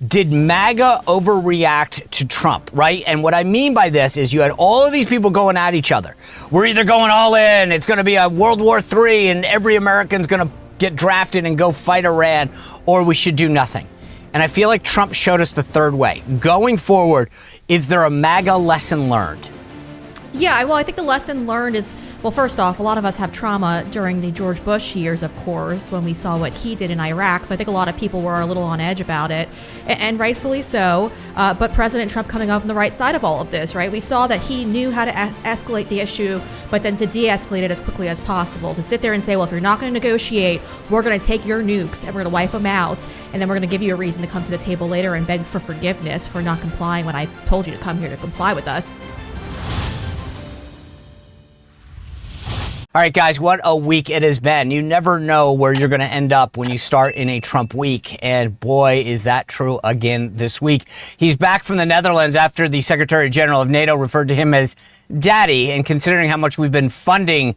Did MAGA overreact to Trump, right? And what I mean by this is you had all of these people going at each other. We're either going all in, it's going to be a World War III, and every American's going to get drafted and go fight Iran, or we should do nothing. And I feel like Trump showed us the third way. Going forward, is there a MAGA lesson learned? Yeah, well, I think the lesson learned is, well, first off, a lot of us have trauma during the George Bush years, of course, when we saw what he did in Iraq. So I think a lot of people were a little on edge about it, and rightfully so. But President Trump coming up on the right side of all of this, right? We saw that he knew how to escalate the issue, but then to de-escalate it as quickly as possible. To sit there and say, well, if you're not going to negotiate, we're going to take your nukes and we're going to wipe them out, and then we're going to give you a reason to come to the table later and beg for forgiveness for not complying when I told you to come here to comply with us. All right, guys, what a week it has been. You never know where you're going to end up when you start in a Trump week. And boy, is that true again this week. He's back from the Netherlands after the Secretary General of NATO referred to him as Daddy. And considering how much we've been funding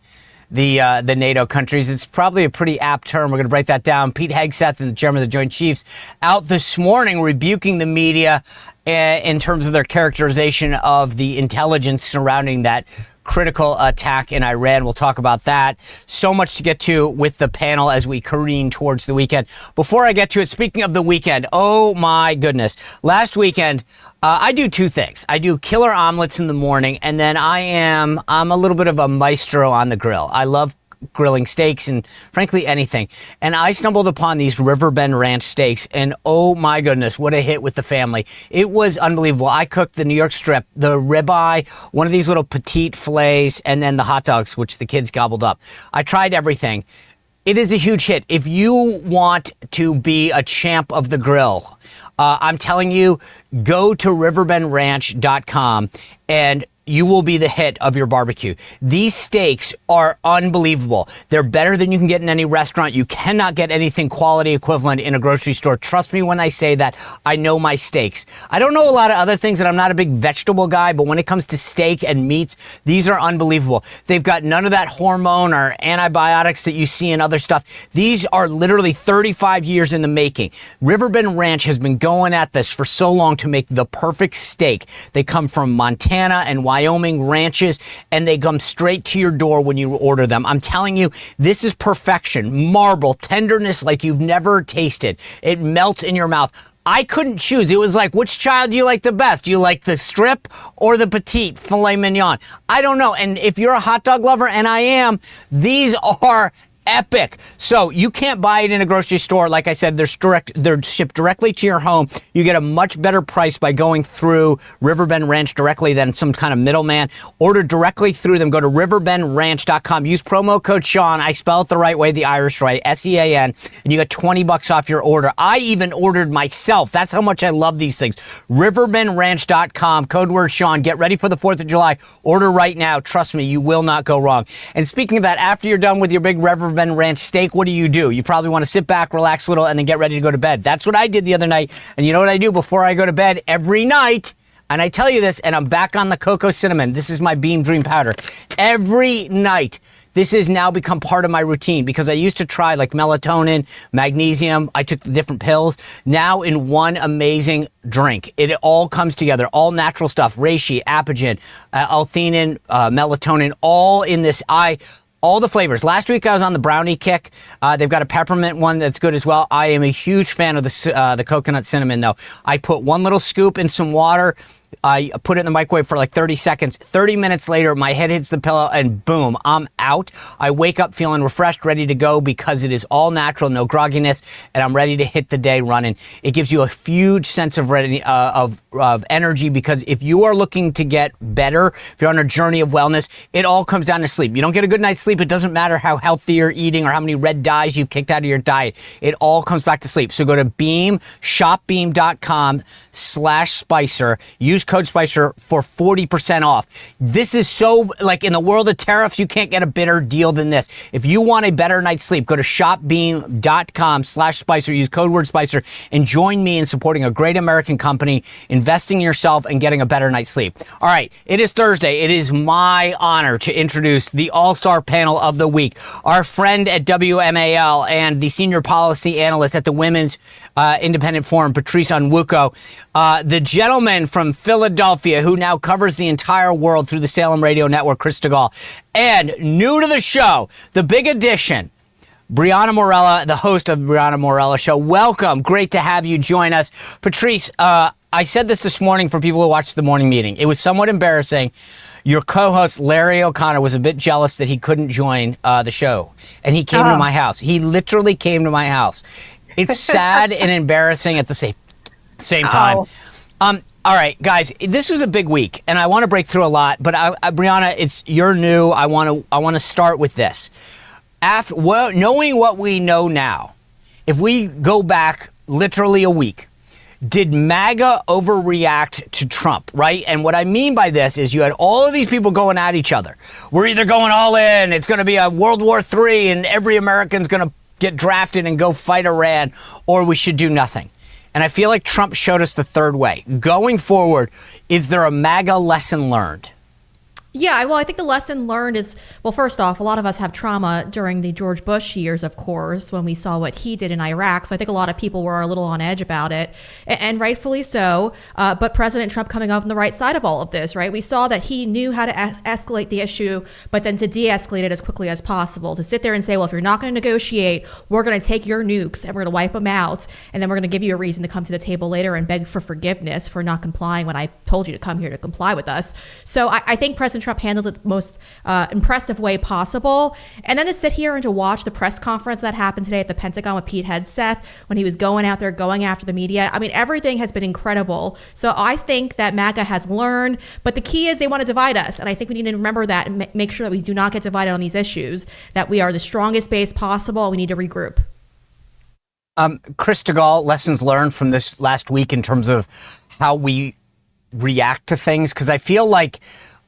the NATO countries, it's probably a pretty apt term. We're going to break that down. Pete Hegseth, and the chairman of the Joint Chiefs, out this morning rebuking the media in terms of their characterization of the intelligence surrounding that critical attack in Iran. We'll talk about that. So much to get to with the panel as we careen towards the weekend. Before I get to it, speaking of the weekend, oh my goodness. Last weekend, I do two things. I do killer omelets in the morning, and then I'm a little bit of a maestro on the grill. I love grilling steaks and frankly anything. And I stumbled upon these Riverbend Ranch steaks, and oh my goodness, what a hit with the family. It was unbelievable. I cooked the New York strip, the ribeye, one of these little petite fillets, and then the hot dogs, which the kids gobbled up. I tried everything. It is a huge hit. If you want to be a champ of the grill, I'm telling you, go to riverbendranch.com and you will be the hit of your barbecue. These steaks are unbelievable. They're better than you can get in any restaurant. You cannot get anything quality equivalent in a grocery store. Trust me when I say that. I know my steaks. I don't know a lot of other things, and I'm not a big vegetable guy, but when it comes to steak and meats, these are unbelievable. They've got none of that hormone or antibiotics that you see in other stuff. These are literally 35 years in the making. Riverbend Ranch has been going at this for so long to make the perfect steak. They come from Montana and Wyoming ranches, and they come straight to your door when you order them. I'm telling you, this is perfection. Marble, tenderness like you've never tasted. It melts in your mouth. I couldn't choose. It was like, which child do you like the best? Do you like the strip or the petite filet mignon? I don't know. And if you're a hot dog lover, and I am, these are epic. So you can't buy it in a grocery store. Like I said, they're shipped directly to your home. You get a much better price by going through Riverbend Ranch directly than some kind of middleman. Order directly through them. Go to riverbendranch.com. Use promo code Sean. I spell it the right way, the Irish way, SEAN, and you get $20 off your order. I even ordered myself. That's how much I love these things. Riverbendranch.com, code word Sean. Get ready for the 4th of July. Order right now. Trust me, you will not go wrong. And speaking of that, after you're done with your big Riverbend Ranch steak, what do? You probably want to sit back, relax a little, and then get ready to go to bed. That's what I did the other night. And you know what I do before I go to bed every night? And I tell you this, and I'm back on the cocoa cinnamon. This is my Beam Dream powder. Every night, this has now become part of my routine because I used to try like melatonin, magnesium. I took the different pills. Now in one amazing drink, it all comes together. All natural stuff, reishi, apigenin, L-theanine, melatonin, all in this. All the flavors. Last week I was on the brownie kick. They've got a peppermint one that's good as well. I am a huge fan of the coconut cinnamon though. I put one little scoop in some water. I put it in the microwave for like 30 seconds. 30 minutes later, my head hits the pillow and boom, I'm out. I wake up feeling refreshed, ready to go because it is all natural, no grogginess, and I'm ready to hit the day running. It gives you a huge sense of energy because if you are looking to get better, if you're on a journey of wellness, it all comes down to sleep. You don't get a good night's sleep. It doesn't matter how healthy you're eating or how many red dyes you've kicked out of your diet. It all comes back to sleep. So go to shopbeam.com/Spicer. Use use code SPICER for 40% off. This is so, like, in the world of tariffs, you can't get a better deal than this. If you want a better night's sleep, go to shopbeam.com/SPICER, use code word SPICER, and join me in supporting a great American company, investing in yourself, and getting a better night's sleep. All right, it is Thursday. It is my honor to introduce the all-star panel of the week. Our friend at WMAL and the senior policy analyst at the Women's Independent Forum, Patrice Onwuka, the gentleman from Philadelphia who now covers the entire world through the Salem Radio Network, Chris Stigall, and new to the show, the big addition, Brianna Morella, the host of the Brianna Morella Show. Welcome. Great to have you join us. Patrice, I said this morning for people who watched the morning meeting. It was somewhat embarrassing. Your co-host, Larry O'Connor, was a bit jealous that he couldn't join the show. And he came to my house. He literally came to my house. It's sad and embarrassing at the same time. All right, guys, this was a big week, and I want to break through a lot. But Brianna, you're new. I want to start with this. Knowing what we know now, if we go back literally a week, did MAGA overreact to Trump, right? And what I mean by this is you had all of these people going at each other. We're either going all in, it's going to be a World War III, and every American's going to get drafted and go fight Iran, or we should do nothing. And I feel like Trump showed us the third way. Going forward, is there a MAGA lesson learned? Yeah, well, I think the lesson learned is, well, first off, a lot of us have trauma during the George Bush years, of course, when we saw what he did in Iraq. So I think a lot of people were a little on edge about it, and rightfully so. But President Trump coming up on the right side of all of this, right? We saw that he knew how to escalate the issue, but then to de-escalate it as quickly as possible. To sit there and say, well, if you're not going to negotiate, we're going to take your nukes and we're going to wipe them out, and then we're going to give you a reason to come to the table later and beg for forgiveness for not complying when I told you to come here to comply with us. So I think President Trump handled it the most impressive way possible. And then to sit here and to watch the press conference that happened today at the Pentagon with Pete Hegseth when he was going out there, going after the media. I mean, everything has been incredible. So I think that MAGA has learned, but the key is they want to divide us. And I think we need to remember that and make sure that we do not get divided on these issues, that we are the strongest base possible. We need to regroup. Chris Stigall, lessons learned from this last week in terms of how we react to things, because I feel like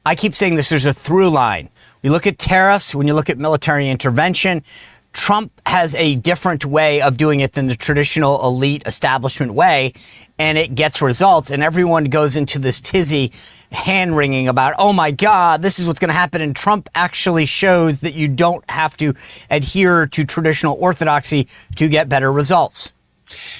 I keep saying this, there's a through line. We look at tariffs, when you look at military intervention, Trump has a different way of doing it than the traditional elite establishment way, and it gets results, and everyone goes into this tizzy hand-wringing about, oh my God, this is what's going to happen, and Trump actually shows that you don't have to adhere to traditional orthodoxy to get better results.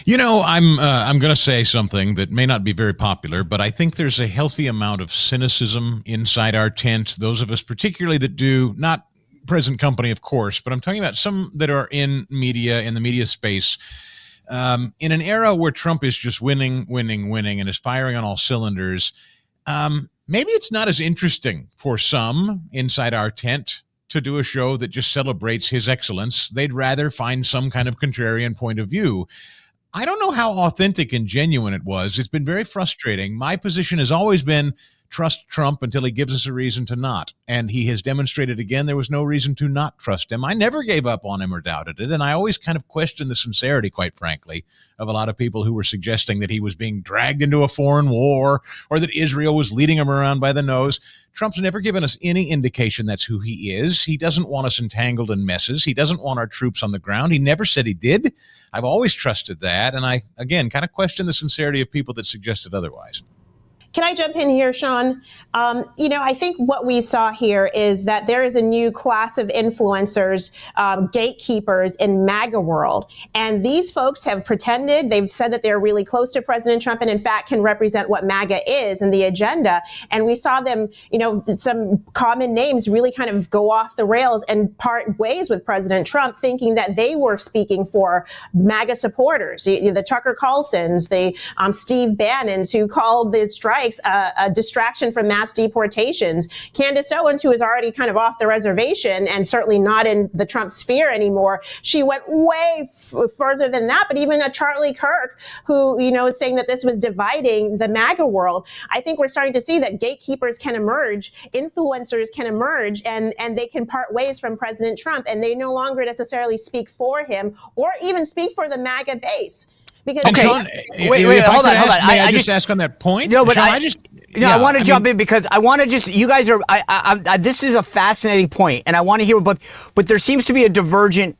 You know, I'm going to say something that may not be very popular, but I think there's a healthy amount of cynicism inside our tent. Those of us particularly that do, not present company, of course, but I'm talking about some that are in media, in the media space, in an era where Trump is just winning, and is firing on all cylinders. Maybe it's not as interesting for some inside our tent to do a show that just celebrates his excellence. They'd rather find some kind of contrarian point of view. I don't know how authentic and genuine it was. It's been very frustrating. My position has always been trust Trump until he gives us a reason to not. And he has demonstrated again there was no reason to not trust him. I never gave up on him or doubted it. And I always kind of questioned the sincerity, quite frankly, of a lot of people who were suggesting that he was being dragged into a foreign war or that Israel was leading him around by the nose. Trump's never given us any indication that's who he is. He doesn't want us entangled in messes. He doesn't want our troops on the ground. He never said he did. I've always trusted that. And I, again, kind of question the sincerity of people that suggested otherwise. Can I jump in here, Sean? I think what we saw here is that there is a new class of influencers, gatekeepers in MAGA world. And these folks have pretended, they've said that they're really close to President Trump and in fact can represent what MAGA is and the agenda. And we saw them, some common names really kind of go off the rails and part ways with President Trump, thinking that they were speaking for MAGA supporters. The Tucker Carlsons, the Steve Bannons, who called the strike a distraction from mass deportations. Candace Owens, who is already kind of off the reservation and certainly not in the Trump sphere anymore, she went way further than that. But even a Charlie Kirk, who, is saying that this was dividing the MAGA world. I think we're starting to see that gatekeepers can emerge, influencers can emerge, and they can part ways from President Trump, and they no longer necessarily speak for him or even speak for the MAGA base. Because Sean, wait, hold on. May I just ask on that point? No, but Sean, I want to jump in because I want to just, you guys are, this is a fascinating point, and I want to hear both, but there seems to be a divergent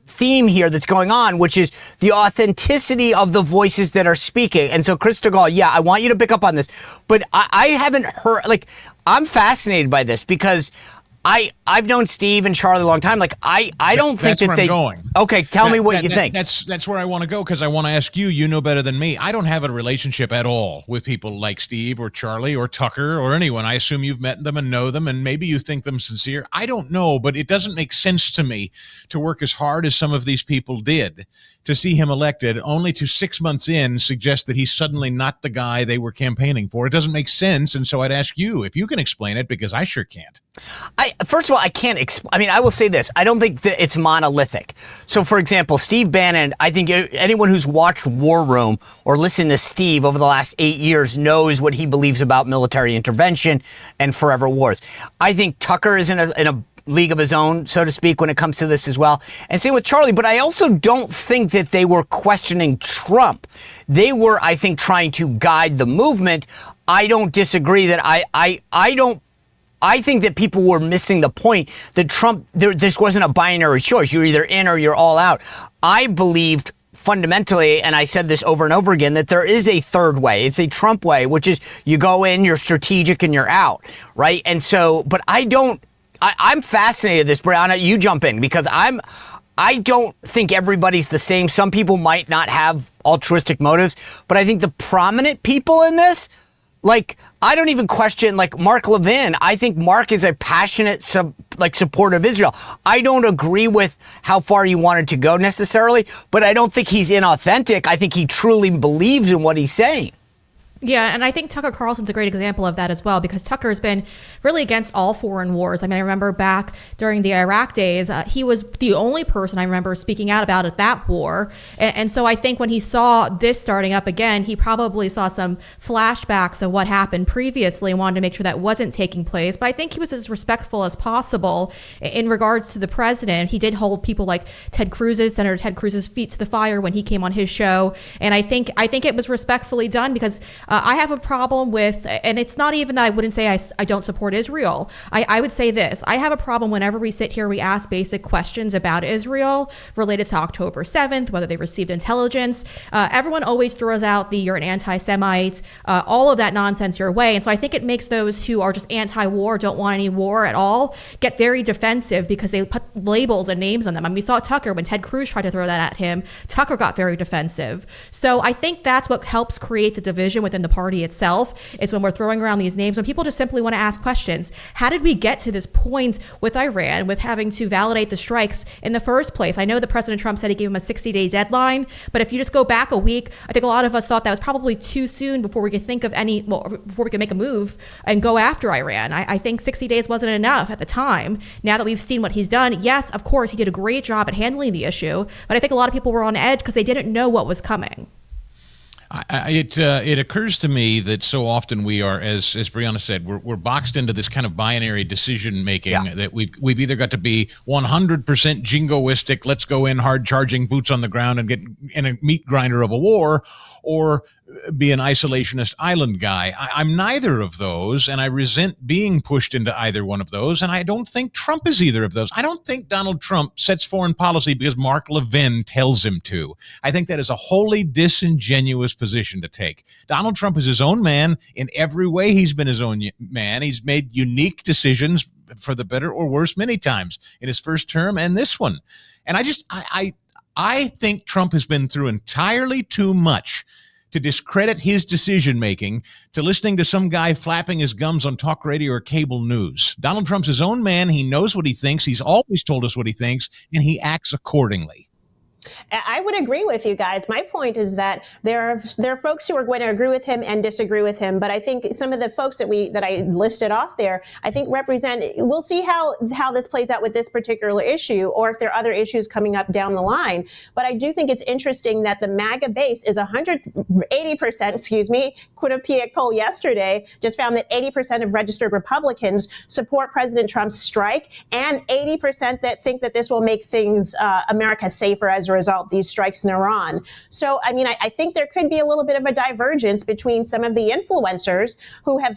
theme here that's going on, which is the authenticity of the voices that are speaking. And so, Chris DeGaulle, yeah, I want you to pick up on this, but I haven't heard, like, I'm fascinated by this because I've known Steve and Charlie a long time. Like, I don't think that they. Going. Okay, tell me what you think. That's where I want to go, because I want to ask you. You know better than me. I don't have a relationship at all with people like Steve or Charlie or Tucker or anyone. I assume you've met them and know them, and maybe you think them sincere. I don't know, but it doesn't make sense to me to work as hard as some of these people did to see him elected, only to 6 months in suggest that he's suddenly not the guy they were campaigning for. It doesn't make sense, and so I'd ask you if you can explain it, because I sure can't. First of all, I can't I mean, I will say this. I don't think that it's monolithic. So, for example, Steve Bannon, I think anyone who's watched War Room or listened to Steve over the last 8 years knows what he believes about military intervention and forever wars. I think Tucker is in a league of his own, so to speak, when it comes to this as well. And same with Charlie. But I also don't think that they were questioning Trump. They were, I think, trying to guide the movement. I don't disagree that I think that people were missing the point that Trump, this wasn't a binary choice. You're either in or you're all out. I believed fundamentally, and I said this over and over again, that there is a third way. It's a Trump way, which is you go in, you're strategic, and you're out, right? And so, but I'm fascinated with this, Brianna. You jump in, because I don't think everybody's the same. Some people might not have altruistic motives, but I think the prominent people in this, like, I don't even question, like, Mark Levin. I think Mark is a passionate supporter of Israel. I don't agree with how far you wanted to go necessarily, but I don't think he's inauthentic. I think he truly believes in what he's saying. Yeah, and I think Tucker Carlson's a great example of that as well, because Tucker has been really against all foreign wars. I mean, I remember back during the Iraq days, he was the only person I remember speaking out about it, that war. And so I think when he saw this starting up again, he probably saw some flashbacks of what happened previously and wanted to make sure that wasn't taking place. But I think he was as respectful as possible in regards to the president. He did hold people like Senator Ted Cruz's feet to the fire when he came on his show. And I think it was respectfully done, because I have a problem with, and it's not even that I wouldn't say I don't support Israel. I would say this. I have a problem whenever we sit here, we ask basic questions about Israel related to October 7th, whether they received intelligence. Everyone always throws out you're an anti-Semite, all of that nonsense your way. And so I think it makes those who are just anti-war, don't want any war at all, get very defensive because they put labels and names on them. I mean, we saw Tucker, when Ted Cruz tried to throw that at him, Tucker got very defensive. So I think that's what helps create the division within the party itself. It's when we're throwing around these names, when people just simply want to ask questions. How did we get to this point with Iran, with having to validate the strikes in the first place? I know that President Trump said he gave him a 60-day deadline, but if you just go back a week, I think a lot of us thought that was probably too soon before we could think of before we could make a move and go after Iran. I think 60 days wasn't enough at the time. Now that we've seen what he's done, yes, of course, he did a great job at handling the issue, but I think a lot of people were on edge because they didn't know what was coming. It occurs to me that so often we are, as Brianna said, we're boxed into this kind of binary decision making, that we've either got to be 100% jingoistic, let's go in hard charging, boots on the ground and get in a meat grinder of a war, or be an isolationist island guy. I'm neither of those, and I resent being pushed into either one of those, and I don't think Trump is either of those. I don't think Donald Trump sets foreign policy because Mark Levin tells him to. I think that is a wholly disingenuous position to take. Donald Trump is his own man. In every way, he's been his own man. He's made unique decisions, for the better or worse, many times in his first term and this one. And I think Trump has been through entirely too much to discredit his decision-making to listening to some guy flapping his gums on talk radio or cable news. Donald Trump's his own man. He knows what he thinks. He's always told us what he thinks, and he acts accordingly. I would agree with you guys. My point is that there are folks who are going to agree with him and disagree with him. But I think some of the folks that I listed off there, I think represent. We'll see how this plays out with this particular issue, or if there are other issues coming up down the line. But I do think it's interesting that the MAGA base is 180%. Quinnipiac poll yesterday just found that 80% of registered Republicans support President Trump's strike, and 80% that think that this will make things America safer as a a result of these strikes in Iran. So, I mean, I think there could be a little bit of a divergence between some of the influencers who have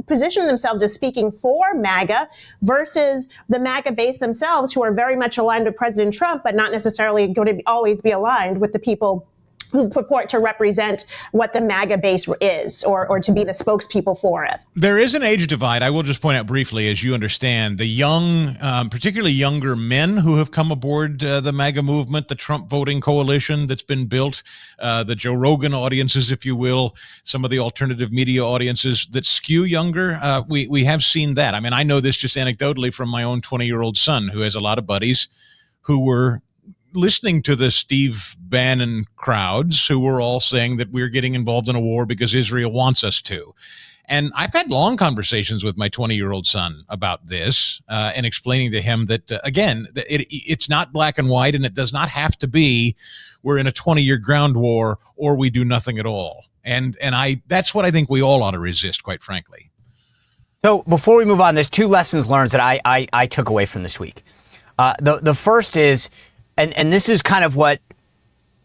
positioned themselves as speaking for MAGA versus the MAGA base themselves, who are very much aligned with President Trump, but not necessarily going to always be aligned with the people who purport to represent what the MAGA base is, or to be the spokespeople for it. There is an age divide. I will just point out briefly, as you understand, the young, particularly younger men who have come aboard the MAGA movement, the Trump voting coalition that's been built, the Joe Rogan audiences, if you will, some of the alternative media audiences that skew younger. We have seen that. I mean, I know this just anecdotally from my own 20-year-old son, who has a lot of buddies who were listening to the Steve Bannon crowds who were all saying that we're getting involved in a war because Israel wants us to. And I've had long conversations with my 20-year-old son about this and explaining to him that, again, it's not black and white, and it does not have to be we're in a 20-year ground war or we do nothing at all. And that's what I think we all ought to resist, quite frankly. So before we move on, there's two lessons learned that I took away from this week. The first is, and this is kind of what,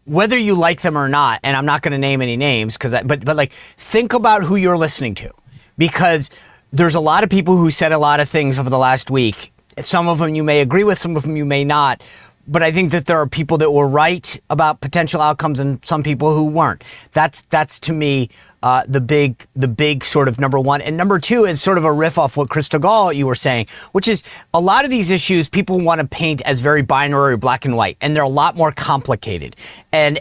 whether you like them or not, and I'm not going to name any names, but like, think about who you're listening to, because there's a lot of people who said a lot of things over the last week. Some of them you may agree with, some of them you may not. But I think that there are people that were right about potential outcomes and some people who weren't. That's to me the big sort of number one. And number two is sort of a riff off what Chris Tegal you were saying, which is a lot of these issues people want to paint as very binary or black and white, and they're a lot more complicated. And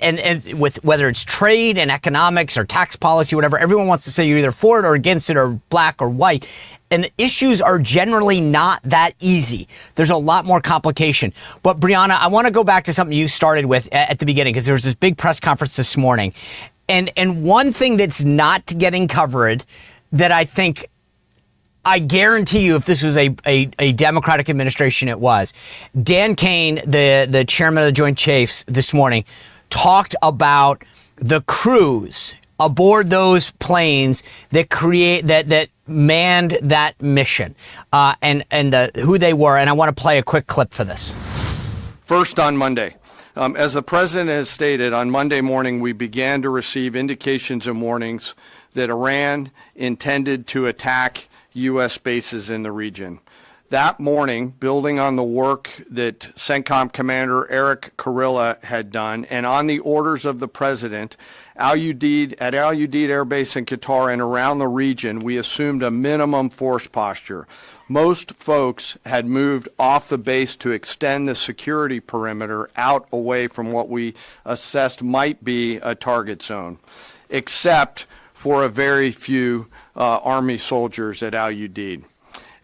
with whether it's trade and economics or tax policy, whatever, everyone wants to say you're either for it or against it or black or white. And the issues are generally not that easy. There's a lot more complication. But Brianna, I want to go back to something you started with at the beginning, because there was this big press conference this morning. And one thing that's not getting covered that I guarantee you, if this was a Democratic administration, it was. Dan Caine, the chairman of the Joint Chiefs this morning, talked about the crews aboard those planes that manned that mission, and who they were. And I want to play a quick clip for this. First, on Monday, as the president has stated, on Monday morning we began to receive indications and warnings that Iran intended to attack U.S. bases in the region. That morning, building on the work that CENTCOM Commander Eric Kurilla had done, and on the orders of the president, at Al Udeid Air Base in Qatar and around the region, we assumed a minimum force posture. Most folks had moved off the base to extend the security perimeter out away from what we assessed might be a target zone, except for a very few Army soldiers at Al Udeid.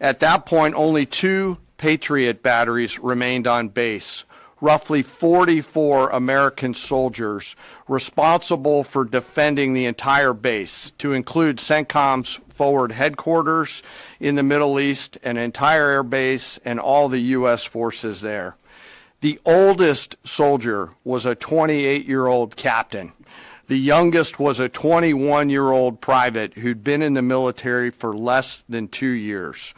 At that point, only 2 Patriot batteries remained on base, roughly 44 American soldiers responsible for defending the entire base, to include CENTCOM's forward headquarters in the Middle East, an entire air base, and all the U.S. forces there. The oldest soldier was a 28-year-old captain. The youngest was a 21-year-old private who'd been in the military for less than 2 years.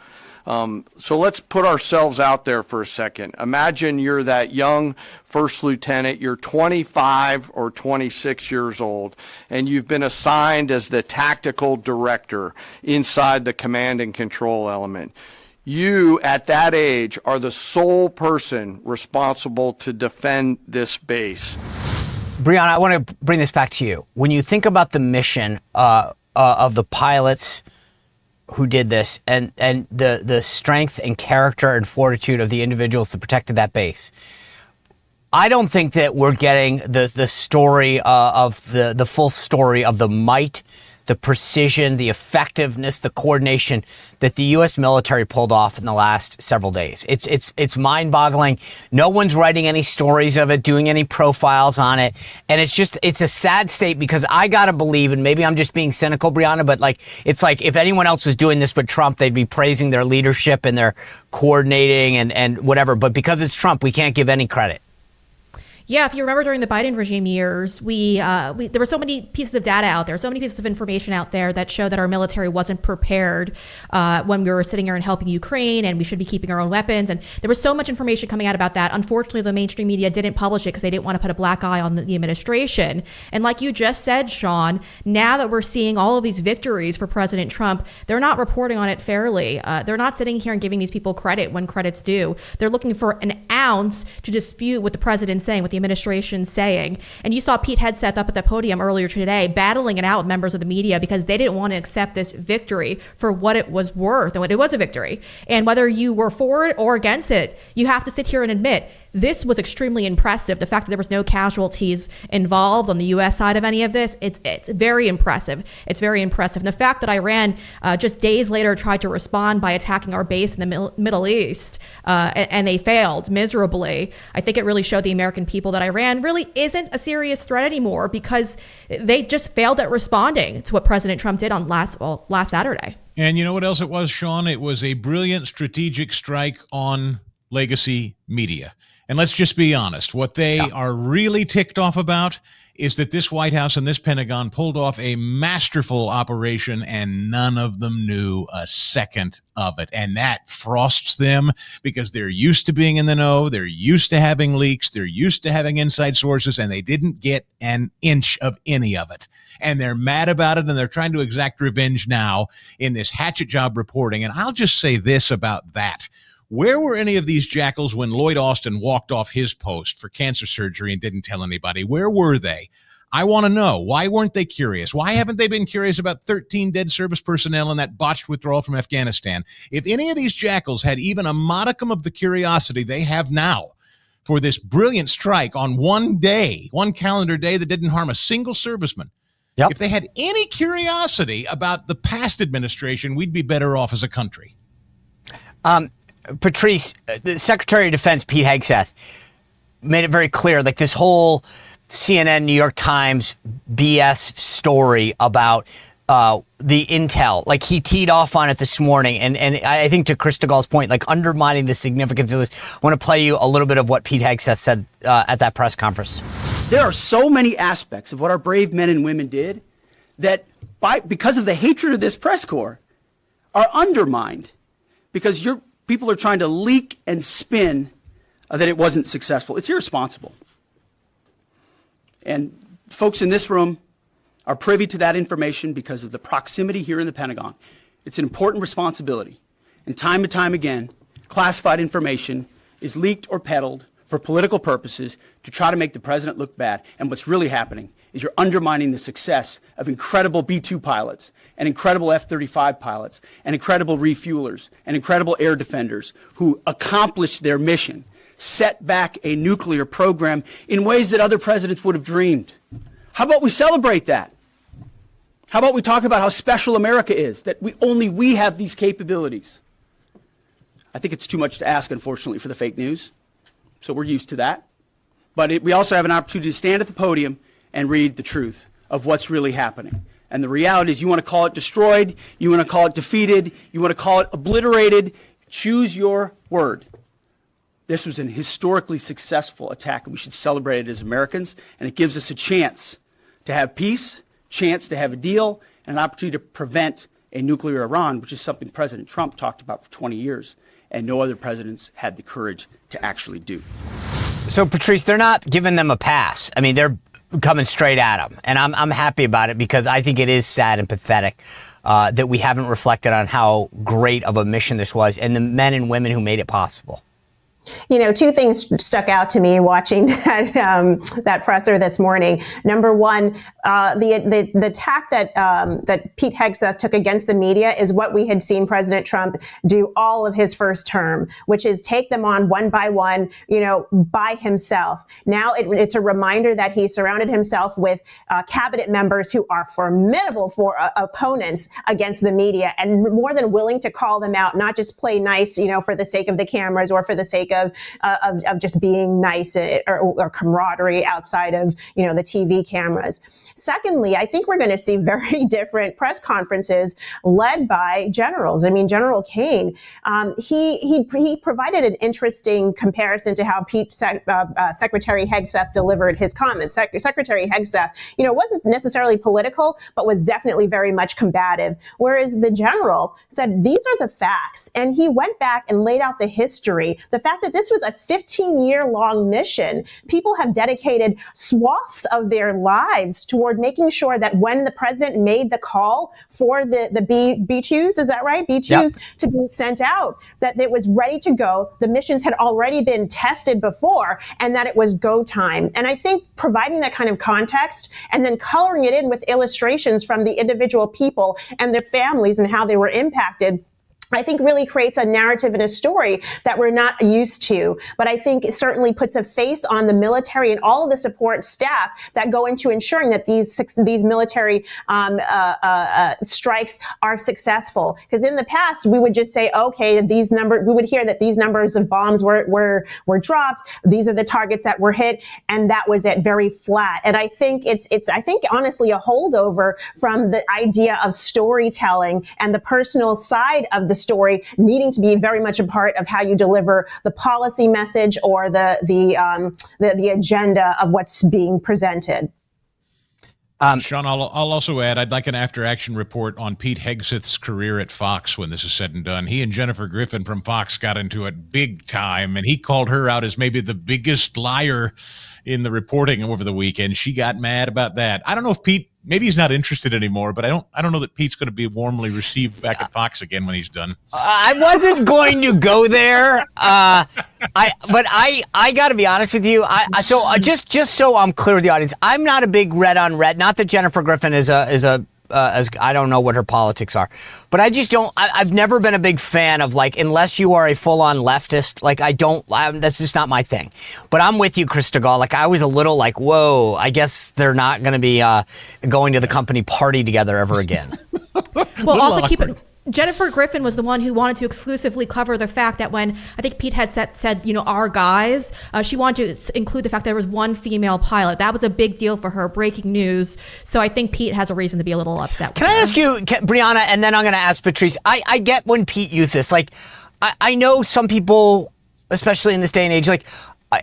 So let's put ourselves out there for a second. Imagine you're that young first lieutenant, you're 25 or 26 years old, and you've been assigned as the tactical director inside the command and control element. You, at that age, are the sole person responsible to defend this base. Brianna, I want to bring this back to you. When you think about the mission of the pilots who did this, and the strength and character and fortitude of the individuals that protected that base, I don't think that we're getting the story of the full story of the might, the precision, the effectiveness, the coordination that the U.S. military pulled off in the last several days. It's mind-boggling. No one's writing any stories of it, doing any profiles on it. And it's a sad state, because I got to believe, and maybe I'm just being cynical, Brianna, but it's like if anyone else was doing this but Trump, they'd be praising their leadership and their coordinating and whatever. But because it's Trump, we can't give any credit. Yeah, if you remember during the Biden regime years, there were so many pieces of data out there, so many pieces of information out there that show that our military wasn't prepared when we were sitting here and helping Ukraine, and we should be keeping our own weapons. And there was so much information coming out about that. Unfortunately, the mainstream media didn't publish it because they didn't want to put a black eye on the administration. And like you just said, Sean, now that we're seeing all of these victories for President Trump, they're not reporting on it fairly. They're not sitting here and giving these people credit when credit's due. They're looking for an ounce to dispute what the president's saying, what the administration saying. And you saw Pete Hegseth up at the podium earlier today battling it out with members of the media because they didn't want to accept this victory for what it was worth and what it was a victory. And whether you were for it or against it, you have to sit here and admit this was extremely impressive. The fact that there was no casualties involved on the U.S. side of any of this, it's very impressive. It's very impressive. And the fact that Iran just days later tried to respond by attacking our base in the Middle East, and they failed miserably, I think it really showed the American people that Iran really isn't a serious threat anymore because they just failed at responding to what President Trump did on last Saturday. And you know what else it was, Sean? It was a brilliant strategic strike on legacy media. And let's just be honest, what they are really ticked off about is that this White House and this Pentagon pulled off a masterful operation and none of them knew a second of it. And that frosts them because they're used to being in the know. They're used to having leaks. They're used to having inside sources, and they didn't get an inch of any of it. And they're mad about it, and they're trying to exact revenge now in this hatchet job reporting. And I'll just say this about that. Where were any of these jackals when Lloyd Austin walked off his post for cancer surgery and didn't tell anybody? Where were they? I want to know. Why weren't they curious? Why haven't they been curious about 13 dead service personnel and that botched withdrawal from Afghanistan? If any of these jackals had even a modicum of the curiosity they have now for this brilliant strike on one day, one calendar day that didn't harm a single serviceman, if they had any curiosity about the past administration, we'd be better off as a country. Patrice, the Secretary of Defense, Pete Hegseth, made it very clear, like this whole CNN, New York Times BS story about the intel, like he teed off on it this morning. And I think to Chris DeGaule's point, like undermining the significance of this, I want to play you a little bit of what Pete Hegseth said at that press conference. There are so many aspects of what our brave men and women did that because of the hatred of this press corps are undermined because people are trying to leak and spin that it wasn't successful. It's irresponsible. And folks in this room are privy to that information because of the proximity here in the Pentagon. It's an important responsibility. And time again, classified information is leaked or peddled for political purposes to try to make the president look bad. And what's really happening is you're undermining the success of incredible B-2 pilots and incredible F-35 pilots and incredible refuelers and incredible air defenders who accomplished their mission, set back a nuclear program in ways that other presidents would have dreamed. How about we celebrate that? How about we talk about how special America is, that only we have these capabilities? I think it's too much to ask, unfortunately, for the fake news. So we're used to that. But we also have an opportunity to stand at the podium and read the truth of what's really happening. And the reality is you want to call it destroyed, you want to call it defeated, you want to call it obliterated. Choose your word. This was an historically successful attack, and we should celebrate it as Americans. And it gives us a chance to have peace, chance to have a deal, and an opportunity to prevent a nuclear Iran, which is something President Trump talked about for 20 years, and no other presidents had the courage to actually do. So, Patrice, they're not giving them a pass. I mean, they're coming straight at them. And I'm happy about it because I think it is sad and pathetic that we haven't reflected on how great of a mission this was and the men and women who made it possible. You know, two things stuck out to me watching that presser this morning. Number one, the tack that Pete Hegseth took against the media is what we had seen President Trump do all of his first term, which is take them on one by one, by himself. Now it's a reminder that he surrounded himself with cabinet members who are formidable for opponents against the media and more than willing to call them out, not just play nice, for the sake of the cameras or for the sake of just being nice or camaraderie outside of, the TV cameras. Secondly, I think we're going to see very different press conferences led by generals. I mean, General Caine, he provided an interesting comparison to how Secretary Hegseth delivered his comments. Secretary Hegseth, wasn't necessarily political, but was definitely very much combative. Whereas the general said, these are the facts. And he went back and laid out the history, the fact that this was a 15-year-long mission. People have dedicated swaths of their lives toward making sure that when the president made the call for the B-2s, is that right? B-2s Yep. to be sent out, that it was ready to go. The missions had already been tested before, and that it was go time. And I think providing that kind of context and then coloring it in with illustrations from the individual people and their families and how they were impacted, I think really creates a narrative and a story that we're not used to. But I think it certainly puts a face on the military and all of the support staff that go into ensuring that these military strikes are successful. Because in the past, we would just say, okay, we would hear that these numbers of bombs were dropped. These are the targets that were hit. And that was it, very flat. And I think it's honestly a holdover from the idea of storytelling and the personal side of the story needing to be very much a part of how you deliver the policy message or the agenda of what's being presented. Sean, I'll also add, I'd like an after-action report on Pete Hegseth's career at Fox when this is said and done. He and Jennifer Griffin from Fox got into it big time, and he called her out as maybe the biggest liar in the reporting over the weekend. She got mad about that. I don't know if Pete, maybe he's not interested anymore, but I don't know that Pete's going to be warmly received back at Fox again when he's done. I wasn't going to go there. But I got to be honest with you. Just so I'm clear with the audience, I'm not a big red on red. Not that Jennifer Griffin is a as I don't know what her politics are, but I just don't. I've never been a big fan of, like, unless you are a full-on leftist. Like, that's just not my thing. But I'm with you, Chris DeGaulle. Like, I was a little like, whoa. I guess they're not going to be going to the company party together ever again. Well, also keep it. Jennifer Griffin was the one who wanted to exclusively cover the fact that when I think Pete had said, our guys, she wanted to include the fact that there was one female pilot. That was a big deal for her, breaking news. So I think Pete has a reason to be a little upset. Can I ask you, Brianna, and then I'm going to ask Patrice. I get when Pete used this. Like, I know some people, especially in this day and age, like,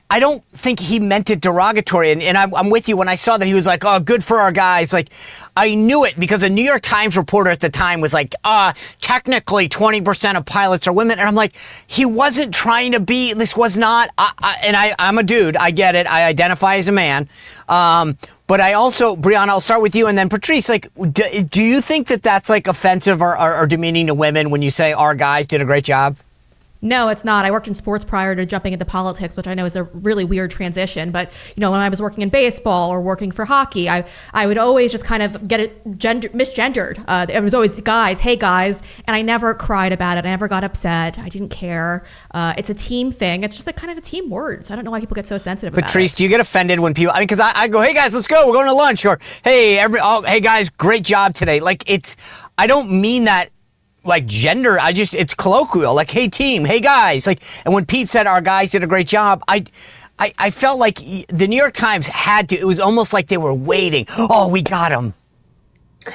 I don't think he meant it derogatory. And I'm with you when I saw that he was like, oh, good for our guys. Like, I knew it because a New York Times reporter at the time was like, technically 20% of pilots are women. And I'm like, he wasn't trying to be, this was not, I'm a dude. I get it. I identify as a man. But I also, Brianna, I'll start with you and then Patrice. Like, do you think that that's like offensive or demeaning to women when you say our guys did a great job? No, it's not. I worked in sports prior to jumping into politics, which I know is a really weird transition. But, when I was working in baseball or working for hockey, I would always just kind of get it misgendered. It was always guys, hey guys. And I never cried about it. I never got upset. I didn't care. It's a team thing. It's just kind of a team word. So I don't know why people get so sensitive about it. Patrice, do you get offended when people, because I go, hey guys, let's go. We're going to lunch. Or, hey, hey guys, great job today. Like, I don't mean that like gender. It's colloquial, like, hey team, hey guys. Like, and when Pete said our guys did a great job, I felt like the New York Times had to, it was almost like they were waiting. Oh, we got him.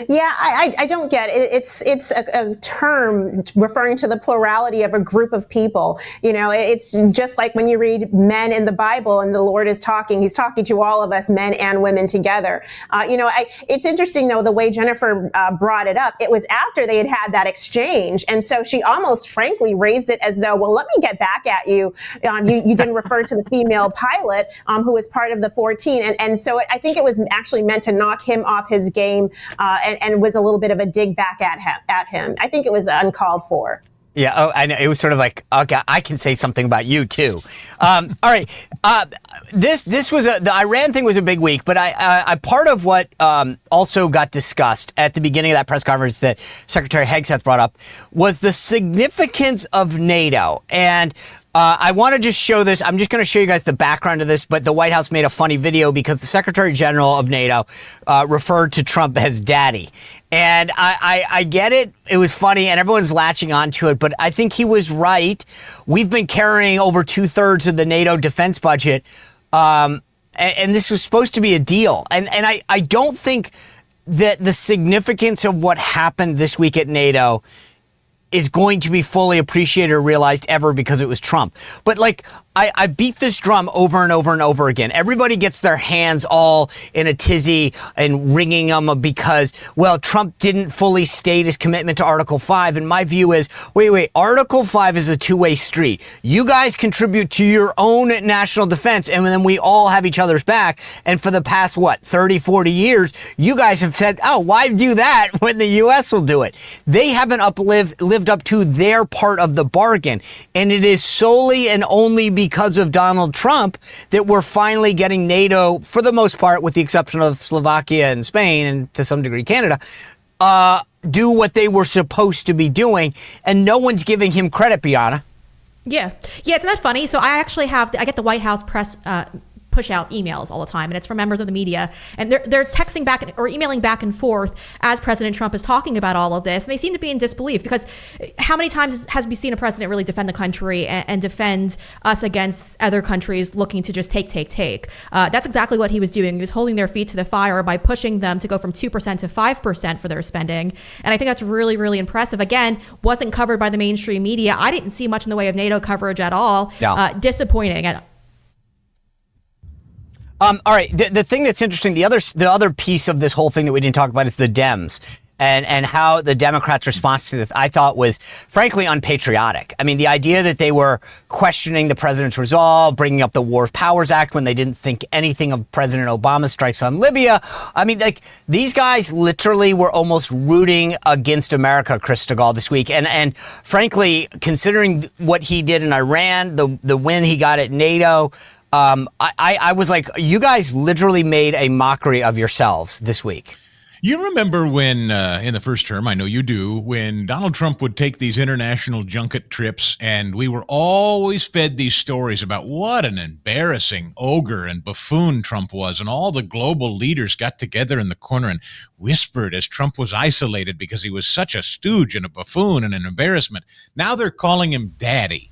Yeah, I don't get it. It's a term referring to the plurality of a group of people. It's just like when you read men in the Bible and the Lord is talking, he's talking to all of us, men and women together. It's interesting, though, the way Jennifer brought it up. It was after they had that exchange. And so she almost frankly raised it as though, well, let me get back at you. You didn't refer to the female pilot who was part of the 14. And so I think it was actually meant to knock him off his game and was a little bit of a dig back at him. I think it was uncalled for. Yeah, I know. It was sort of like, okay, I can say something about you too. All right, this was the Iran thing was a big week, but I part of what also got discussed at the beginning of that press conference that Secretary Hegseth brought up was the significance of NATO. And I want to just show this. I'm just going to show you guys the background of this, but the White House made a funny video because the Secretary General of NATO referred to Trump as daddy. And I get it. It was funny and everyone's latching onto it, but I think he was right. We've been carrying over 2/3 of the NATO defense budget. And this was supposed to be a deal. And I don't think that the significance of what happened this week at NATO is going to be fully appreciated or realized ever because it was Trump. But like, I beat this drum over and over and over again. Everybody gets their hands all in a tizzy and wringing them because, well, Trump didn't fully state his commitment to Article 5. And my view is, wait, Article 5 is a two-way street. You guys contribute to your own national defense, and then we all have each other's back. And for the past, 30, 40 years, you guys have said, oh, why do that when the U.S. will do it? They haven't lived up to their part of the bargain. And it is solely and only because of Donald Trump that we're finally getting NATO, for the most part, with the exception of Slovakia and Spain and to some degree Canada, do what they were supposed to be doing. And no one's giving him credit, Bianna. Yeah, isn't that funny? So I get the White House press push out emails all the time, and it's from members of the media, and they're texting back or emailing back and forth as President Trump is talking about all of this, and they seem to be in disbelief because how many times has we seen a president really defend the country and defend us against other countries looking to just take? That's exactly what he was doing. He was holding their feet to the fire by pushing them to go from 2% to 5% for their spending, and I think that's really, really impressive. Again, wasn't covered by the mainstream media. I didn't see much in the way of NATO coverage at all. No. Disappointing. All right. The thing that's interesting, the other piece of this whole thing that we didn't talk about is the Dems and how the Democrats' response to this, I thought, was frankly unpatriotic. I mean, the idea that they were questioning the president's resolve, bringing up the War of Powers Act when they didn't think anything of President Obama's strikes on Libya. I mean, like, these guys literally were almost rooting against America, Chris Stegall, this week. And frankly, considering what he did in Iran, the win he got at NATO, I was like, you guys literally made a mockery of yourselves this week. You remember when, in the first term, I know you do, when Donald Trump would take these international junket trips and we were always fed these stories about what an embarrassing ogre and buffoon Trump was, and all the global leaders got together in the corner and whispered as Trump was isolated because he was such a stooge and a buffoon and an embarrassment. Now they're calling him daddy.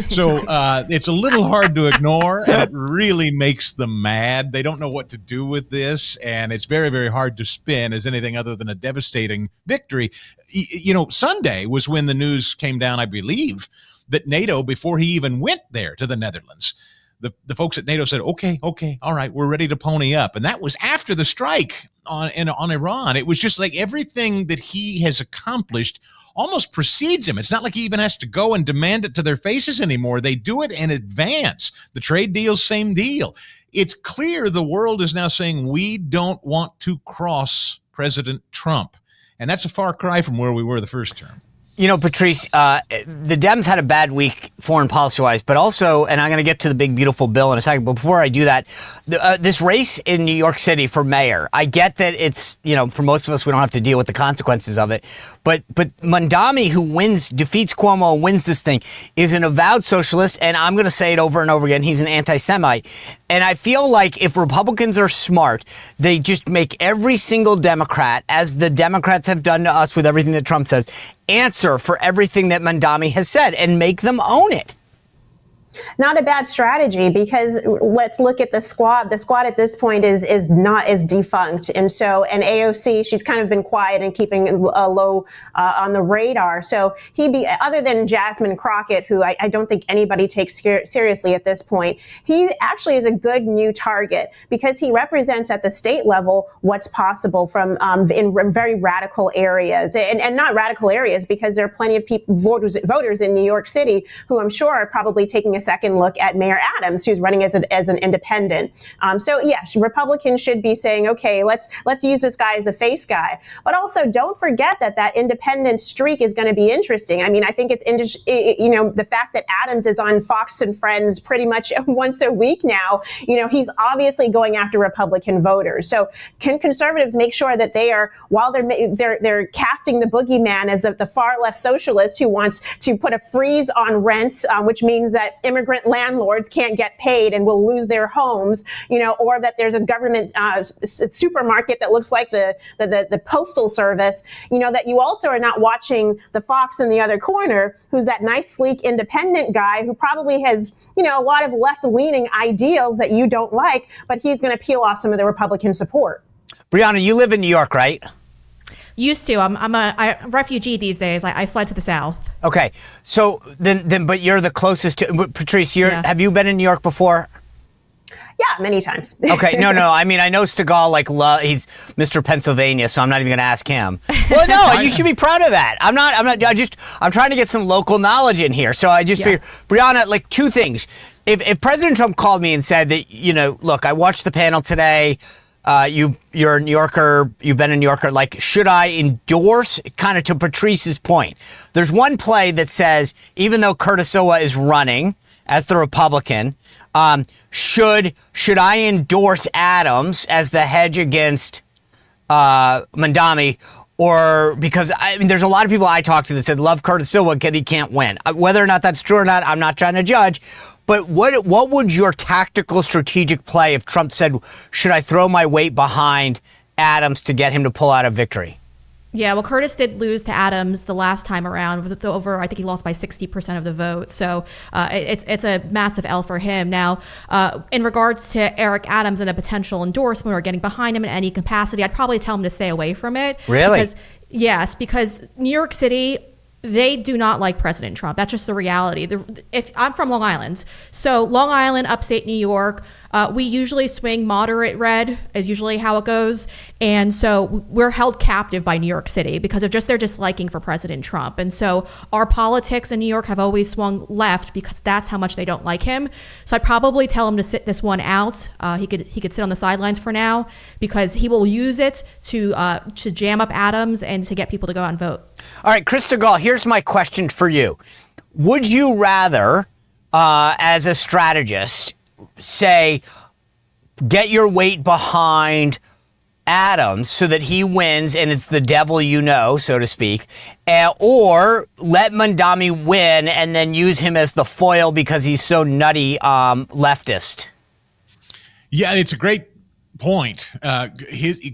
So it's a little hard to ignore, and it really makes them mad. They don't know what to do with this, and it's very, very hard to spin as anything other than a devastating victory. You know, Sunday was when the news came down, I believe, that NATO, before he even went there to the Netherlands, the folks at NATO said, okay, all right, we're ready to pony up. And that was after the strike on Iran. It was just like everything that he has accomplished almost precedes him. It's not like he even has to go and demand it to their faces anymore. They do it in advance. The trade deal's same deal. It's clear the world is now saying we don't want to cross President Trump. And that's a far cry from where we were the first term. You know, Patrice, the Dems had a bad week foreign policy-wise, but also, and I'm going to get to the big, beautiful bill in a second, but before I do that, this race in New York City for mayor, I get that it's, you know, for most of us, we don't have to deal with the consequences of it, but Mamdani, who defeats Cuomo and wins this thing, is an avowed socialist, and I'm going to say it over and over again, he's an anti-Semite. And I feel like if Republicans are smart, they just make every single Democrat, as the Democrats have done to us with everything that Trump says, answer for everything that Mamdani has said and make them own it. Not a bad strategy, because let's look at the squad. The squad at this point is defunct, and AOC, she's kind of been quiet and keeping low on the radar. So other than Jasmine Crockett, who I don't think anybody takes seriously at this point, he actually is a good new target because he represents at the state level what's possible from in very radical areas, and not radical areas because there are plenty of voters in New York City who I'm sure are probably taking a second look at Mayor Adams, who's running as an independent. So yes, Republicans should be saying, okay, let's use this guy as the face guy. But also don't forget that independent streak is going to be interesting. I mean, I think it's the fact that Adams is on Fox and Friends pretty much once a week now, he's obviously going after Republican voters. So can conservatives make sure that they are, while they're casting the boogeyman as the far left socialist who wants to put a freeze on rents, which means that immigrant landlords can't get paid and will lose their homes, or that there's a government supermarket that looks like the postal service, that you also are not watching the fox in the other corner, who's that nice, sleek, independent guy who probably has, a lot of left-leaning ideals that you don't like, but he's going to peel off some of the Republican support. Brianna, you live in New York, right? Used to. I'm a refugee these days. I fled to the South. Okay. So then, but you're the closest to, Patrice, have you been in New York before? Yeah, many times. Okay, no. I mean, I know Stegall, he's Mr. Pennsylvania, so I'm not even going to ask him. Well, no, you should be proud of that. I'm trying to get some local knowledge in here. So I just figured, Brianna, two things. If President Trump called me and said that, look, I watched the panel today. You're a New Yorker. You've been a New Yorker. Should I endorse, kind of to Patrice's point? There's one play that says, even though Curtis Sliwa is running as the Republican, should I endorse Adams as the hedge against Mamdani? Or because there's a lot of people I talked to that said love Curtis Sliwa, he can't win. Whether or not that's true or not, I'm not trying to judge. But what would your tactical strategic play if Trump said, should I throw my weight behind Adams to get him to pull out a victory? Yeah, well, Curtis did lose to Adams the last time around with I think he lost by 60% of the vote. So it's a massive L for him. Now, in regards to Eric Adams and a potential endorsement or getting behind him in any capacity, I'd probably tell him to stay away from it. Really? Because New York City, they do not like President Trump. That's just the reality. If I'm from Long Island, so Long Island, upstate New York, we usually swing moderate red is usually how it goes. And so we're held captive by New York City because of just their disliking for President Trump. And so our politics in New York have always swung left because that's how much they don't like him. So I'd probably tell him to sit this one out. He could sit on the sidelines for now because he will use it to jam up Adams and to get people to go out and vote. All right, Chris Stegall, here's my question for you. Would you rather, as a strategist, say, get your weight behind Adams so that he wins and it's the devil so to speak, or let Mamdani win and then use him as the foil because he's so nutty leftist? Yeah, it's a great point.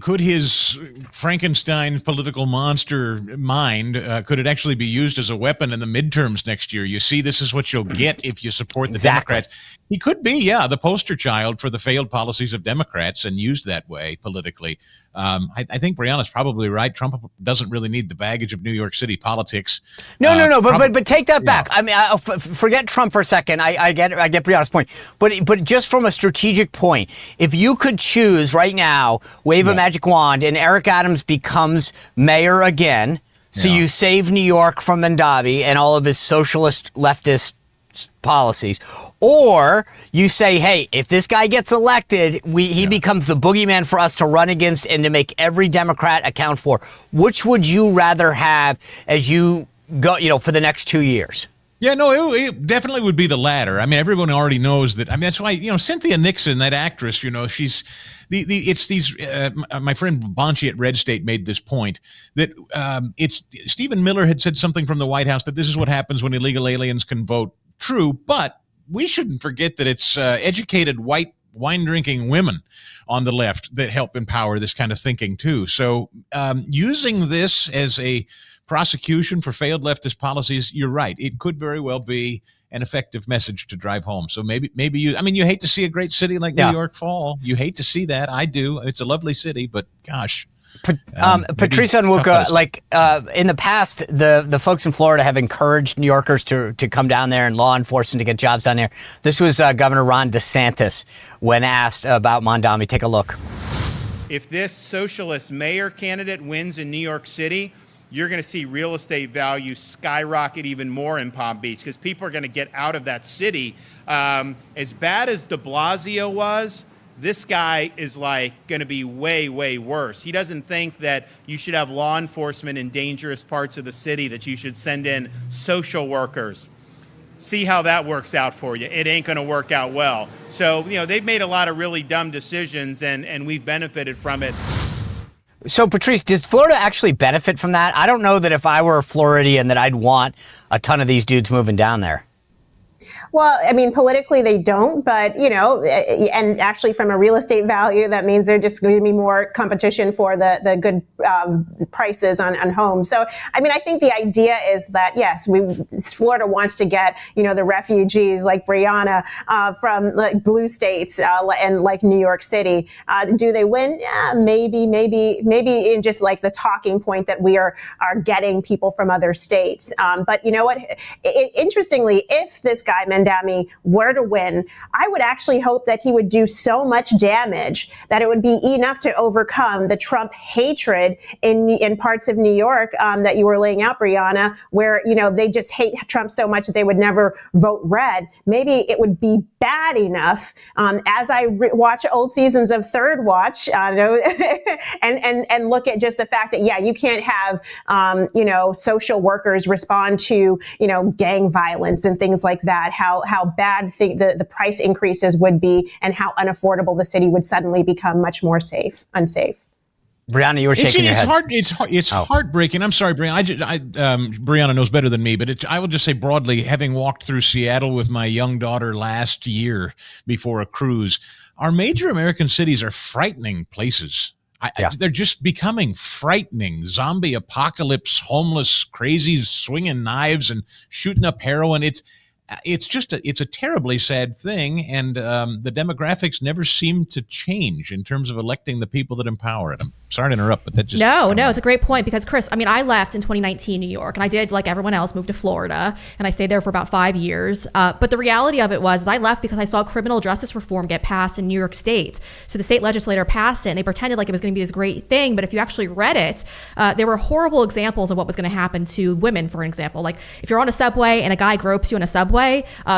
Could his Frankenstein political monster mind, could it actually be used as a weapon in the midterms next year? You see, this is what you'll get if you support the Democrats. He could be, the poster child for the failed policies of Democrats and used that way politically. I think Brianna's probably right. Trump doesn't really need the baggage of New York City politics. No. But take that back. I mean, forget Trump for a second. I get Brianna's point. But just from a strategic point, if you could choose right now, wave a magic wand, and Eric Adams becomes mayor again, so you save New York from Mamdani and all of his socialist leftist policies, or you say, hey, if this guy gets elected, he becomes the boogeyman for us to run against and to make every Democrat account for. Which would you rather have as you go, for the next 2 years? Yeah, no, it definitely would be the latter. I mean, everyone already knows that. I mean, that's why, Cynthia Nixon, that actress, she's it's these, my friend Bonchi at Red State made this point that it's Stephen Miller had said something from the White House that this is what happens when illegal aliens can vote. True, but we shouldn't forget that it's educated white wine-drinking women on the left that help empower this kind of thinking too. So using this as a prosecution for failed leftist policies, you're right. It could very well be an effective message to drive home. So maybe you hate to see a great city like New York fall. You hate to see that. I do. It's a lovely city, but gosh. Patrice Onwuka, in the past, the folks in Florida have encouraged New Yorkers to come down there and law enforcement to get jobs down there. This was Governor Ron DeSantis when asked about Mamdani. Take a look. If this socialist mayor candidate wins in New York City, you're going to see real estate values skyrocket even more in Palm Beach because people are going to get out of that city. As bad as de Blasio was, this guy is like going to be way, way worse. He doesn't think that you should have law enforcement in dangerous parts of the city, that you should send in social workers. See how that works out for you. It ain't going to work out well. So, they've made a lot of really dumb decisions, and we've benefited from it. So, Patrice, does Florida actually benefit from that? I don't know that if I were a Floridian that I'd want a ton of these dudes moving down there. Well, I mean, politically they don't, but, and actually from a real estate value, that means there's just going to be more competition for the good prices on homes. So, I mean, I think the idea is that, yes, Florida wants to get, the refugees like Brianna from like blue states and like New York City. Do they win? Yeah, maybe in just like the talking point that we are getting people from other states. But you know what? Interestingly, if this guy Mamdani were to win, I would actually hope that he would do so much damage that it would be enough to overcome the Trump hatred in parts of New York that you were laying out, Brianna, where, they just hate Trump so much that they would never vote red. Maybe it would be bad enough as I watch old seasons of Third Watch and look at just the fact that, yeah, you can't have, social workers respond to, gang violence and things like that, how bad the price increases would be and how unaffordable the city would suddenly become much more unsafe. Brianna, you were shaking your head. It's heartbreaking. I'm sorry, Brianna. Brianna knows better than me, but I will just say broadly, having walked through Seattle with my young daughter last year before a cruise, our major American cities are frightening places. They're just becoming frightening. Zombie apocalypse, homeless, crazies swinging knives and shooting up heroin. It's a terribly sad thing, and the demographics never seem to change in terms of electing the people that empower it. I'm sorry to interrupt, but that just no, it's a great point because Chris, I left in 2019 New York, and I did, like everyone else, move to Florida, and I stayed there for about 5 years. But the reality of it was I left because I saw criminal justice reform get passed in New York State. So the state legislator passed it, and they pretended like it was going to be this great thing. But if you actually read it, there were horrible examples of what was going to happen to women. For example, like if you're on a subway and a guy gropes you on a subway.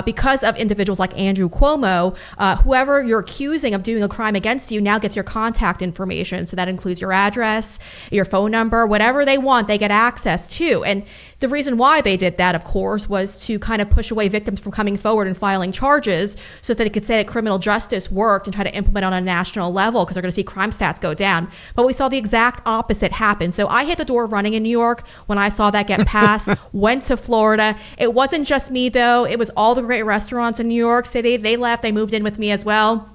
Because of individuals like Andrew Cuomo, whoever you're accusing of doing a crime against you now gets your contact information. So that includes your address, your phone number, whatever they want, they get access to. And the reason why they did that, of course, was to kind of push away victims from coming forward and filing charges so that they could say that criminal justice worked and try to implement on a national level because they're going to see crime stats go down. But we saw the exact opposite happen. So I hit the door running in New York when I saw that get passed, went to Florida. It wasn't just me, though. It was all the great restaurants in New York City. They left. They moved in with me as well.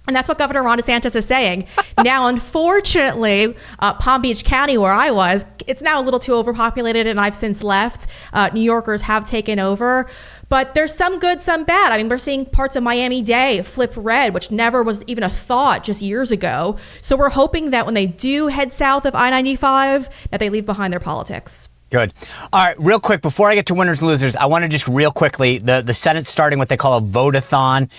And that's what Governor Ron DeSantis is saying. Now, unfortunately, Palm Beach County, where I was, it's now a little too overpopulated, and I've since left. New Yorkers have taken over. But there's some good, some bad. I mean, we're seeing parts of Miami-Dade flip red, which never was even a thought just years ago. So we're hoping that when they do head south of I-95, that they leave behind their politics. Good. All right, real quick, before I get to winners and losers, I want to just real quickly, the Senate's starting what they call a vote-a-thon.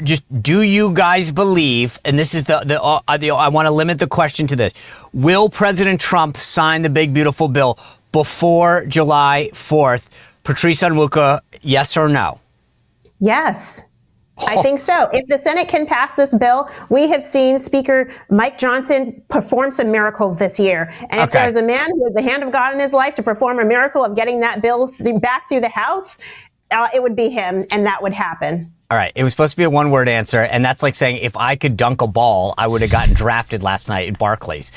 Just do you guys believe, and this is I want to limit the question to this, will President Trump sign the big, beautiful bill before July 4th? Patrice Onwuka, yes or no? Yes. I think so. If the Senate can pass this bill, we have seen Speaker Mike Johnson perform some miracles this year. And if there's a man with the hand of God in his life to perform a miracle of getting that bill back through the House, it would be him, and that would happen. All right. It was supposed to be a one-word answer, and that's like saying if I could dunk a ball, I would have gotten drafted last night at Barclays.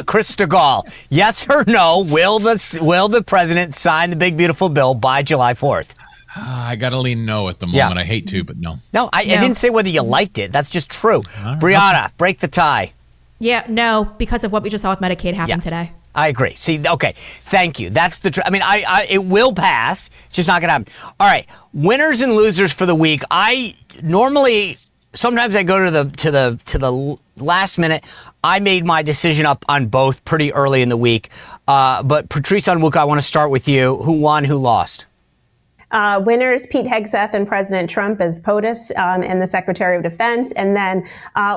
Chris Stegall, yes or no, will the president sign the big, beautiful bill by July 4th? I got to lean no at the moment. Yeah. I hate to, but no. No, I didn't say whether you liked it. That's just true. Brianna, break the tie. Yeah, no, because of what we just saw with Medicaid happen today. I agree. See, okay, thank you. That's the. I mean, it will pass. It's just not going to happen. All right, winners and losers for the week. Sometimes I go to the last minute. I made my decision up on both pretty early in the week. But Patrice Onwuka, I want to start with you. Who won? Who lost? Winners, Pete Hegseth and President Trump as POTUS and the Secretary of Defense. And then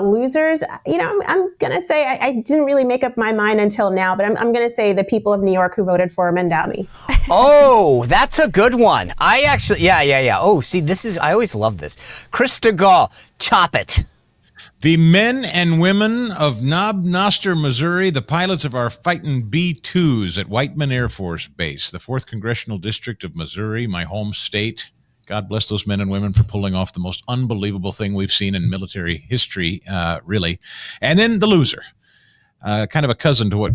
losers, I'm going to say I didn't really make up my mind until now, but I'm going to say the people of New York who voted for Mamdani. Oh, that's a good one. I actually, yeah. Oh, see, I always love this. Krista Gall, chop it. The men and women of Knob Noster, Missouri, the pilots of our fighting B-2s at Whiteman Air Force Base, the 4th Congressional District of Missouri, my home state. God bless those men and women for pulling off the most unbelievable thing we've seen in military history, really. And then the loser, kind of a cousin to what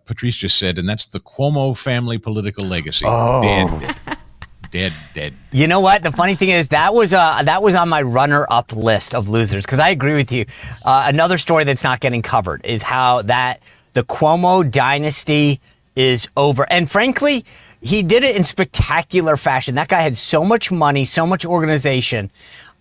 Patrice just said, and that's the Cuomo family political legacy. Oh. Dead. You know what? The funny thing is that was on my runner-up list of losers, because I agree with you. Another story that's not getting covered is how the Cuomo dynasty is over. And frankly, he did it in spectacular fashion. That guy had so much money, so much organization,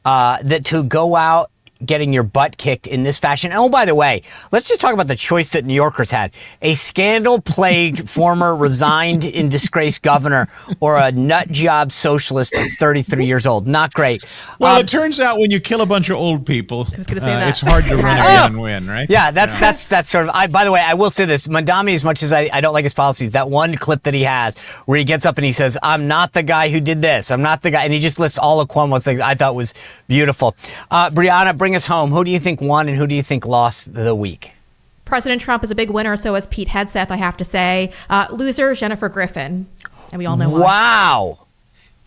that to go out getting your butt kicked in this fashion. Oh, by the way, let's just talk about the choice that New Yorkers had. A scandal-plagued former resigned in disgrace governor or a nut job socialist that's 33 years old. Not great. Well, it turns out when you kill a bunch of old people, I was gonna say that. It's hard to run again and win, right? Yeah, that's sort of, by the way, I will say this. Mamdani, as much as I don't like his policies, that one clip that he has where he gets up and he says, I'm not the guy who did this. I'm not the guy. And he just lists all of Cuomo's things I thought was beautiful. Brianna, bring us home. Who do you think won and who do you think lost the week? President Trump is a big winner, so is Pete Hegseth, I have to say. Loser, Jennifer Griffin. And we all know why. Wow.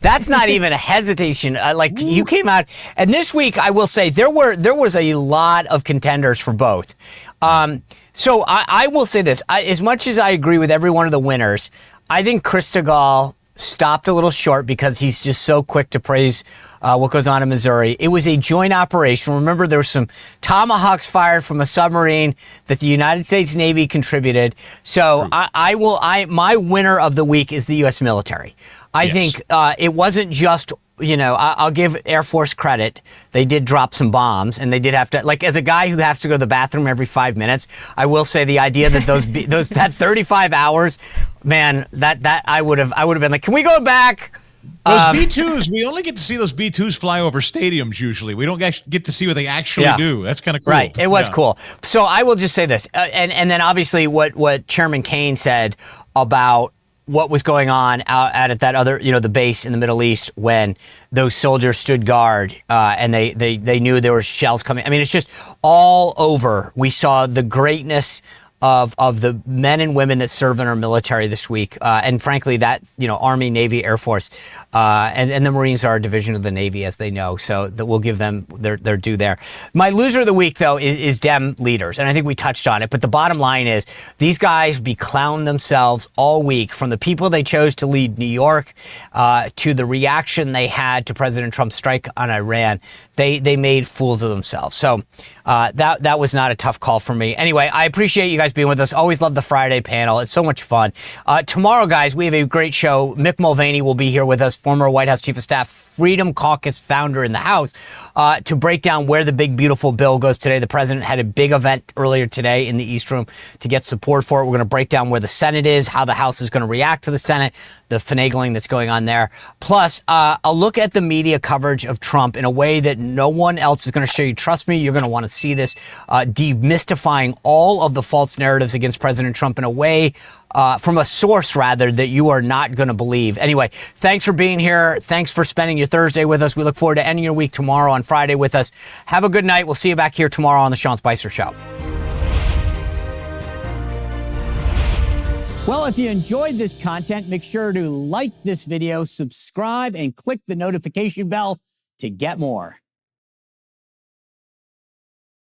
That's not even a hesitation. You came out, and this week I will say there was a lot of contenders for both. So I will say this: as much as I agree with every one of the winners, I think Krista Gall stopped a little short because he's just so quick to praise what goes on in Missouri. It was a joint operation. Remember, there were some tomahawks fired from a submarine that the United States Navy contributed. So my winner of the week is the U.S. military. I think it wasn't just, I'll give Air Force credit. They did drop some bombs, and they did have to, as a guy who has to go to the bathroom every 5 minutes, I will say the idea that that 35 hours, man, that I would have been like, can we go back? Those B-2s, we only get to see those B-2s fly over stadiums usually. We don't get to see what they actually do. That's kind of cool. Right. It was cool. So I will just say this. And then obviously what Chairman Caine said about what was going on out at that other, the base in the Middle East when those soldiers stood guard and they knew there were shells coming. I mean, it's just all over. We saw the greatness of the men and women that serve in our military this week. And frankly, that, Army, Navy, Air Force, and the Marines are a division of the Navy, as they know. So that we'll give them their due there. My loser of the week, though, is Dem leaders. And I think we touched on it. But the bottom line is these guys beclowned themselves all week, from the people they chose to lead New York to the reaction they had to President Trump's strike on Iran. They made fools of themselves. So that was not a tough call for me. Anyway, I appreciate you guys being with us. Always love the Friday panel. It's so much fun. Tomorrow, guys, we have a great show. Mick Mulvaney will be here with us, former White House Chief of Staff, Freedom Caucus founder in the House, to break down where the big, beautiful bill goes today. The president had a big event earlier today in the East Room to get support for it. We're going to break down where the Senate is, how the House is going to react to the Senate, the finagling that's going on there. Plus, a look at the media coverage of Trump in a way that no one else is going to show you. Trust me, you're going to want to see this, demystifying all of the false narratives against President Trump in a way, from a source, rather, that you are not going to believe. Anyway, thanks for being here. Thanks for spending your Thursday with us. We look forward to ending your week tomorrow on Friday with us. Have a good night. We'll see you back here tomorrow on The Sean Spicer Show. Well, if you enjoyed this content, make sure to like this video, subscribe, and click the notification bell to get more.